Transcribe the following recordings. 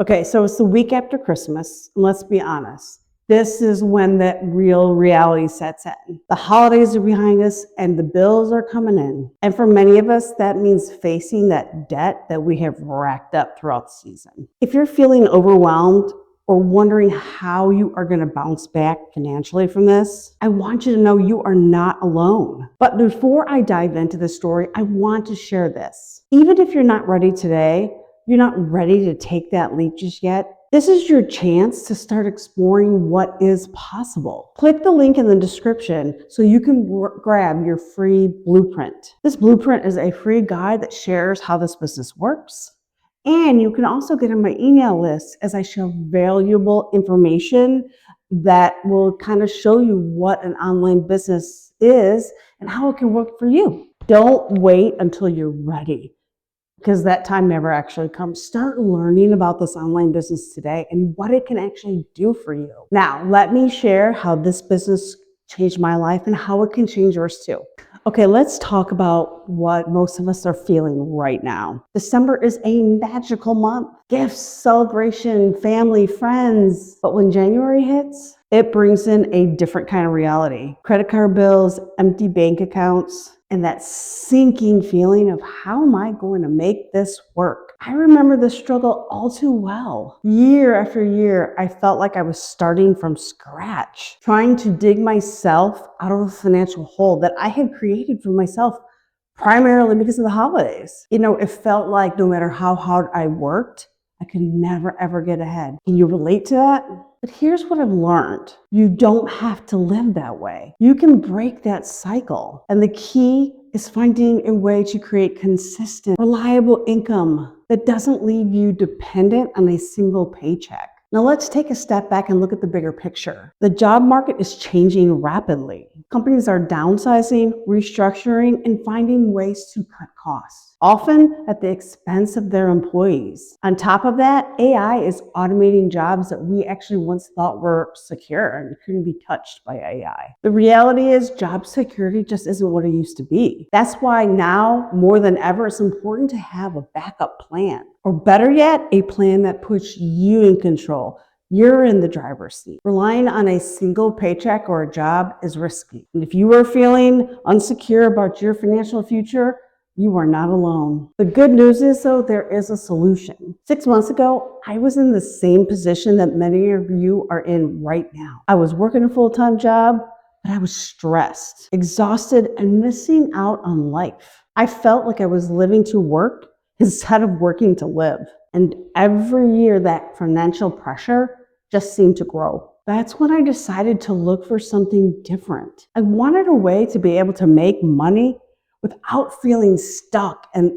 Okay, so it's the week after Christmas. And let's be honest. This is when that real reality sets in. The holidays are behind us and the bills are coming in. And for many of us, that means facing that debt that we have racked up throughout the season. If you're feeling overwhelmed or wondering how you are going to bounce back financially from this, I want you to know you are not alone. But before I dive into the story, I want to share this. Even if you're not ready today, you're not ready to take that leap just yet, this is your chance to start exploring what is possible. Click the link in the description so you can grab your free blueprint. This blueprint is a free guide that shares how this business works. And you can also get on my email list as I share valuable information that will kind of show you what an online business is and how it can work for you. Don't wait until you're ready, because that time never actually comes. Start learning about this online business today and what it can actually do for you. Now, let me share how this business changed my life and how it can change yours too. Okay, let's talk about what most of us are feeling right now. December is a magical month. Gifts, celebration, family, friends. But when January hits, it brings in a different kind of reality. Credit card bills, empty bank accounts, and that sinking feeling of how am I going to make this work? I remember the struggle all too well. Year after year, I felt like I was starting from scratch, trying to dig myself out of a financial hole that I had created for myself primarily because of the holidays. It felt like no matter how hard I worked, I could never ever get ahead. Can you relate to that? But here's what I've learned. You don't have to live that way. You can break that cycle. And the key is finding a way to create consistent, reliable income that doesn't leave you dependent on a single paycheck. Now let's take a step back and look at the bigger picture. The job market is changing rapidly. Companies are downsizing, restructuring, and finding ways to cut costs, often at the expense of their employees. On top of that, AI is automating jobs that we actually once thought were secure and couldn't be touched by AI. The reality is job security just isn't what it used to be. That's why now, more than ever, it's important to have a backup plan. Or better yet, a plan that puts you in control. You're in the driver's seat. Relying on a single paycheck or a job is risky. And if you are feeling insecure about your financial future, you are not alone. The good news is, though, there is a solution. 6 months ago, I was in the same position that many of you are in right now. I was working a full-time job, but I was stressed, exhausted, and missing out on life. I felt like I was living to work instead of working to live. And every year that financial pressure just seemed to grow. That's when I decided to look for something different. I wanted a way to be able to make money without feeling stuck and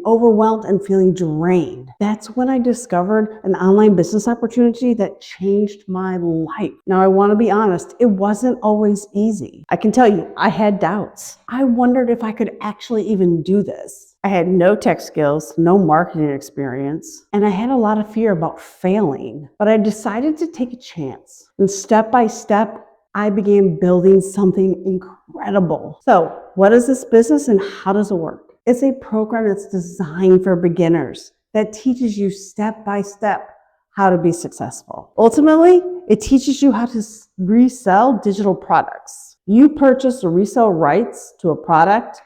overwhelmed and feeling drained. That's when I discovered an online business opportunity that changed my life. Now, I want to be honest, it wasn't always easy. I can tell you, I had doubts. I wondered if I could actually even do this. I had no tech skills, no marketing experience, and I had a lot of fear about failing. But I decided to take a chance. And step by step, I began building something incredible. So, what is this business and how does it work? It's a program that's designed for beginners that teaches you step by step how to be successful. Ultimately, it teaches you how to resell digital products. You purchase or resell rights to a product.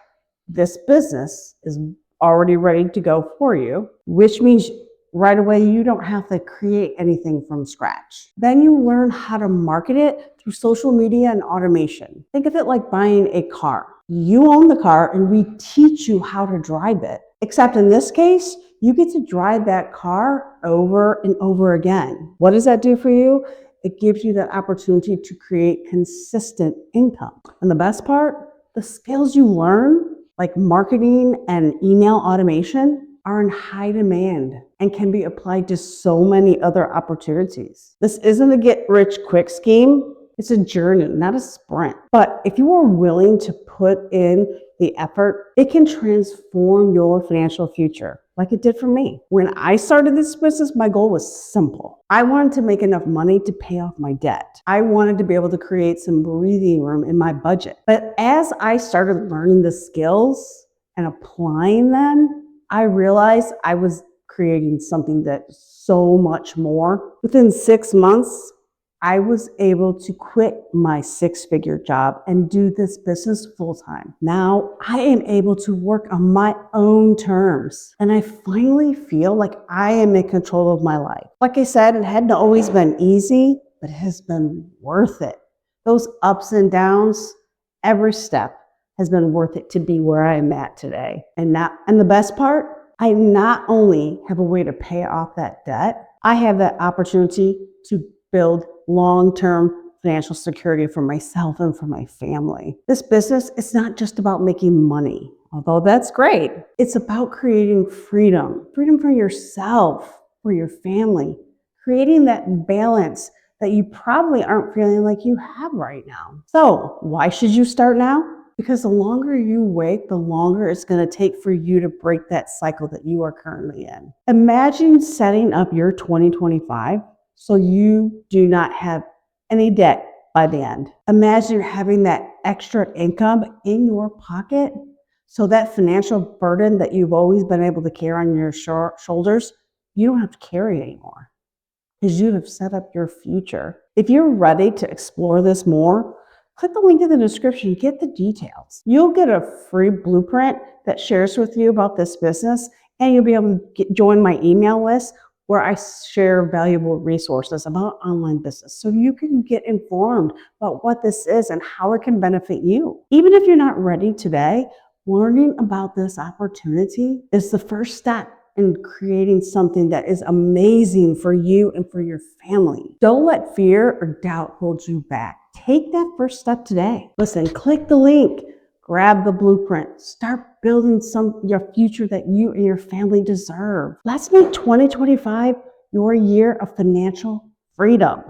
This business is already ready to go for you, which means right away you don't have to create anything from scratch. Then you learn how to market it through social media and automation. Think of it like buying a car. You own the car and we teach you how to drive it. Except in this case, you get to drive that car over and over again. What does that do for you? It gives you that opportunity to create consistent income. And the best part, the skills you learn, like marketing and email automation, are in high demand and can be applied to so many other opportunities. This isn't a get-rich-quick scheme. It's a journey, not a sprint. But if you are willing to put in the effort, it can transform your financial future, like it did for me. When I started this business, my goal was simple. I wanted to make enough money to pay off my debt. I wanted to be able to create some breathing room in my budget. But as I started learning the skills and applying them, I realized I was creating something that's so much more. Within 6 months, I was able to quit my six-figure job and do this business full-time. Now I am able to work on my own terms, and I finally feel like I am in control of my life. Like I said, it hadn't always been easy, but it has been worth it. Those ups and downs, every step has been worth it to be where I am at today. And the best part, I not only have a way to pay off that debt, I have that opportunity to build long-term financial security for myself and for my family. This business is not just about making money, although that's great. It's about creating freedom for yourself, for your family, creating that balance that you probably aren't feeling like you have right now. So why should you start now? Because the longer you wait, the longer it's going to take for you to break that cycle that you are currently in. Imagine setting up your 2025 so you do not have any debt by the end. Imagine having that extra income in your pocket so that financial burden that you've always been able to carry on your shoulders, you don't have to carry anymore because you have set up your future. If you're ready to explore this more, click the link in the description, get the details. You'll get a free blueprint that shares with you about this business, and you'll be able to join my email list where I share valuable resources about online business so you can get informed about what this is and how it can benefit you. Even if you're not ready today, learning about this opportunity is the first step in creating something that is amazing for you and for your family. Don't let fear or doubt hold you back. Take that first step today. Listen, click the link, grab the blueprint, start building your future that you and your family deserve. Let's make 2025 your year of financial freedom.